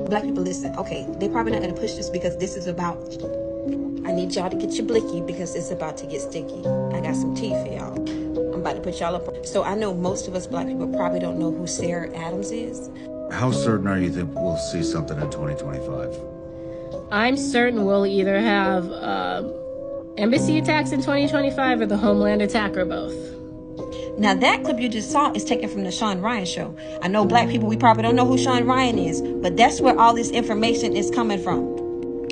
Black people, listen, okay, they probably not going to push this because this is about, I need y'all to get your blicky because it's about to get sticky. I got some tea for y'all. I'm about to put y'all up. So I know most of us Black people probably don't know who Sarah Adams is. How certain are you that we'll see something in 2025? I'm certain we'll either have embassy attacks in 2025 or the Homeland attack or both. Now that clip you just saw is taken from the Sean Ryan show. I know Black people, we probably don't know who Sean Ryan is, but that's where all this information is coming from.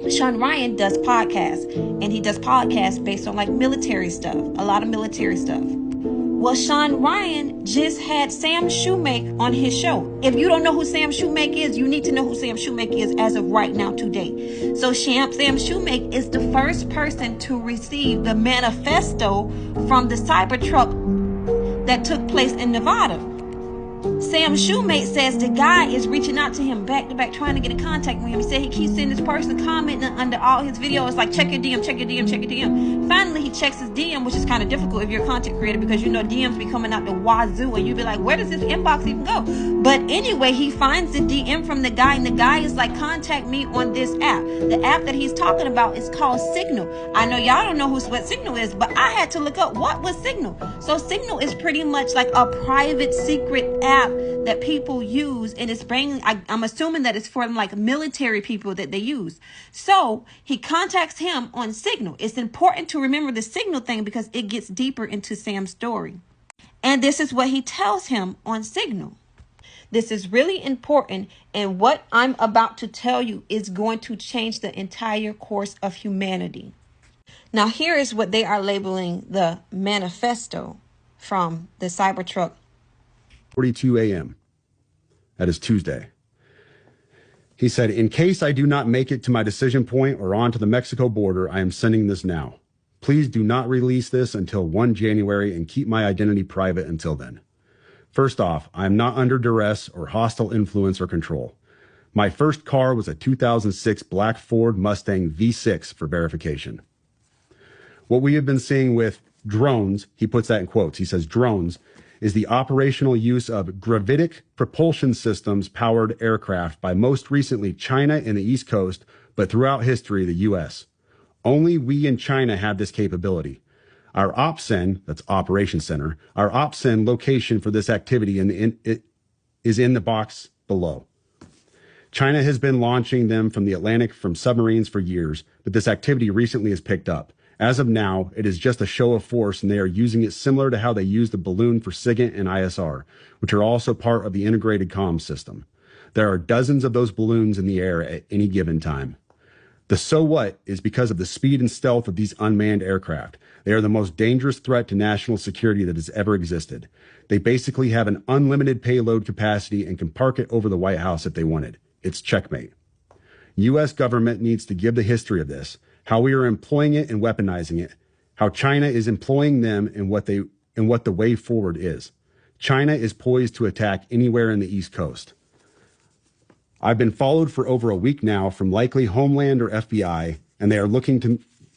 Sean Ryan does podcasts, and he does podcasts based on like military stuff, a lot of military stuff. Well, Sean Ryan just had Sam Shoemake on his show. If you don't know who Sam Shoemake is, you need to know who Sam Shoemake is as of right now today. So Sam Shoemake is the first person to receive the manifesto from the Cybertruck that took place in Nevada. Sam Shoemake says the guy is reaching out to him back to back, trying to get in contact with him. He said he keeps seeing this person commenting under all his videos, like check your DM, check your DM, check your DM. Finally, he checks his DM, which is kind of difficult if you're a content creator because you know DMs be coming out the wazoo and you be like, where does this inbox even go? But anyway, he finds the DM from the guy, and the guy is like, contact me on this app. The app that he's talking about is called Signal. I know y'all don't know what Signal is, but I had to look up what was Signal. So Signal is pretty much like a private secret app that people use, and it's bringing, I'm assuming that it's for like military people that they use. So he contacts him on Signal. It's important to remember the Signal thing because it gets deeper into Sam's story. And this is what he tells him on Signal. This is really important, and what I'm about to tell you is going to change the entire course of humanity. Now, here is what they are labeling the manifesto from the Cybertruck. 42 a.m. That is Tuesday. He said, in case I do not make it to my decision point or on to the Mexico border, I am sending this now. Please do not release this until 1 January and keep my identity private until then. First off, I am not under duress or hostile influence or control. My first car was a 2006 black Ford Mustang V6 for verification. What we have been seeing with drones, he puts that in quotes, he says drones, is the operational use of gravitic propulsion systems powered aircraft by most recently China and the East Coast, but throughout history, the U.S. Only we in China have this capability. Our OPSEN, that's Operations Center, our OPSEN location for this activity is in the box below. China has been launching them from the Atlantic from submarines for years, but this activity recently has picked up. As of now, it is just a show of force, and they are using it similar to how they use the balloon for SIGINT and ISR, which are also part of the integrated comms system. There are dozens of those balloons in the air at any given time. The so what is because of the speed and stealth of these unmanned aircraft. They are the most dangerous threat to national security that has ever existed. They basically have an unlimited payload capacity and can park it over the White House if they wanted. It's checkmate. U.S. government needs to give the history of this, how we are employing it and weaponizing it, how China is employing them and what the way forward is. China is poised to attack anywhere in the East Coast. I've been followed for over a week now from likely Homeland or FBI, and they are looking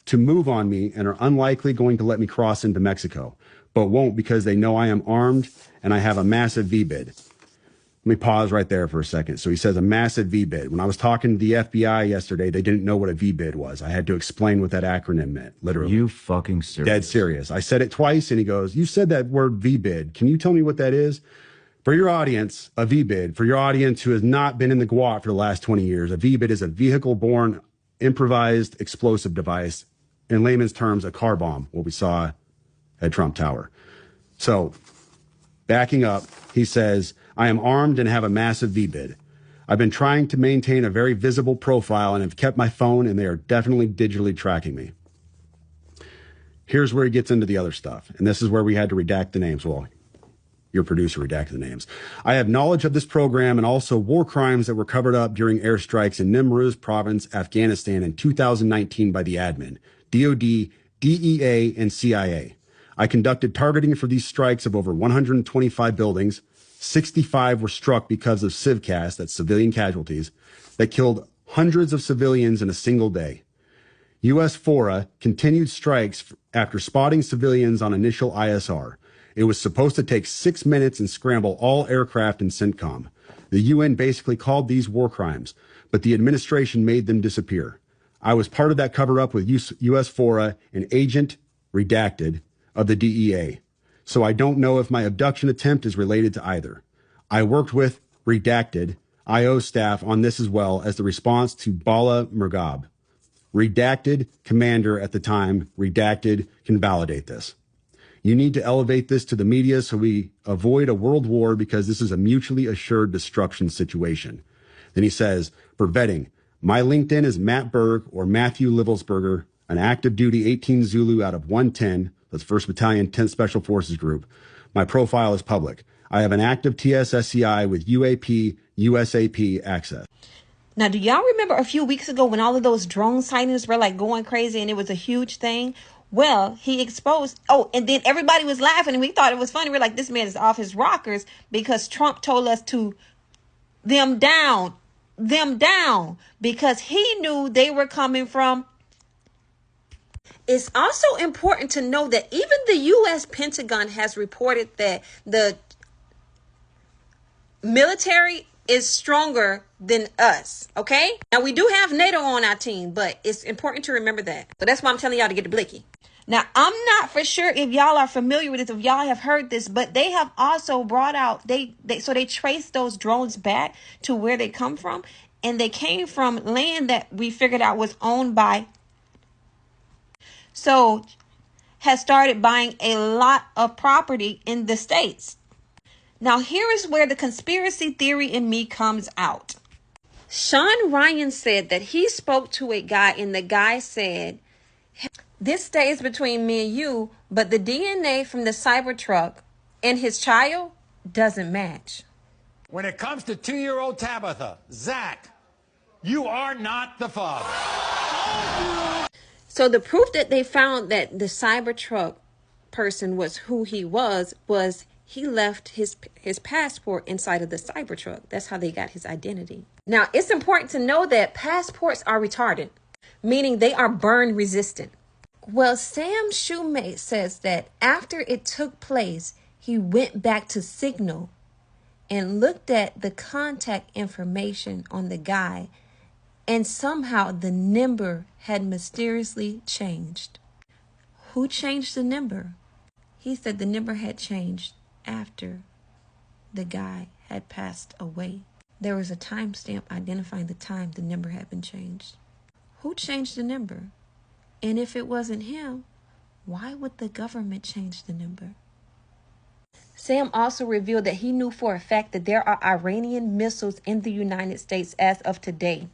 to move on me and are unlikely going to let me cross into Mexico, but won't because they know I am armed and I have a massive VBID. Let me pause right there for a second. So he says a massive VBID. When I was talking to the FBI yesterday, they didn't know what a VBID was. I had to explain what that acronym meant, literally. You fucking serious? Dead serious. I said it twice, and he goes, you said that word VBID. Can you tell me what that is? For your audience, a VBID, for your audience who has not been in the GWOT for the last 20 years, a VBID is a vehicle-borne improvised explosive device. In layman's terms, a car bomb, what we saw at Trump Tower. So, backing up, he says, I am armed and have a massive VBID. I've been trying to maintain a very visible profile and have kept my phone, and they are definitely digitally tracking me. Here's where he gets into the other stuff, and this is where we had to redact the names. Well, your producer redacted the names. I have knowledge of this program and also war crimes that were covered up during airstrikes in Nimruz province, Afghanistan in 2019 by the admin, DOD, DEA, and CIA. I conducted targeting for these strikes of over 125 buildings. 65 were struck because of CivCas, that's civilian casualties, that killed hundreds of civilians in a single day. U.S. FORA continued strikes after spotting civilians on initial ISR. It was supposed to take 6 minutes and scramble all aircraft in CENTCOM. The UN basically called these war crimes, but the administration made them disappear. I was part of that cover-up with U.S. FORA and Agent Redacted of the DEA, so I don't know if my abduction attempt is related to either. I worked with Redacted IO staff on this as well as the response to Bala Murghab. Redacted commander at the time, Redacted can validate this. You need to elevate this to the media so we avoid a world war because this is a mutually assured destruction situation. Then he says, for vetting, my LinkedIn is Matt Berg or Matthew Livelsberger, an active duty 18 Zulu out of 110, that's 1st Battalion 10th Special Forces Group. My profile is public. I have an active TSSCI with UAP, USAP access. Now, do y'all remember a few weeks ago when all of those drone sightings were like going crazy and it was a huge thing? Well, he exposed, and then everybody was laughing and we thought it was funny. We're like, this man is off his rockers because Trump told us to them down, because he knew they were coming from. It's also important to know that even the U.S. Pentagon has reported that the military is stronger than us. Okay. Now we do have NATO on our team, but it's important to remember that. So that's why I'm telling y'all to get the blicky. Now, I'm not for sure if y'all are familiar with this, if y'all have heard this, but they have also brought out, they traced those drones back to where they come from. And they came from land that we figured out was owned by. So has started buying a lot of property in the States. Now, here is where the conspiracy theory in me comes out. Sean Ryan said that he spoke to a guy and the guy said, this stays between me and you, but the DNA from the Cybertruck and his child doesn't match. When it comes to 2-year-old Tabitha, Zach, you are not the father. So the proof that they found that the Cybertruck person was who he was he left his passport inside of the Cybertruck. That's how they got his identity. Now, it's important to know that passports are retardant, meaning they are burn resistant. Well, Sam Shoemate says that after it took place, he went back to Signal and looked at the contact information on the guy, and somehow the number had mysteriously changed. Who changed the number? He said the number had changed after the guy had passed away. There was a timestamp identifying the time the number had been changed. Who changed the number? And if it wasn't him, why would the government change the number? Sam also revealed that he knew for a fact that there are Iranian missiles in the United States as of today.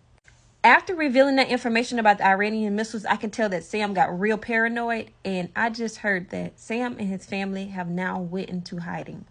After revealing that information about the Iranian missiles, I can tell that Sam got real paranoid, and I just heard that Sam and his family have now went into hiding.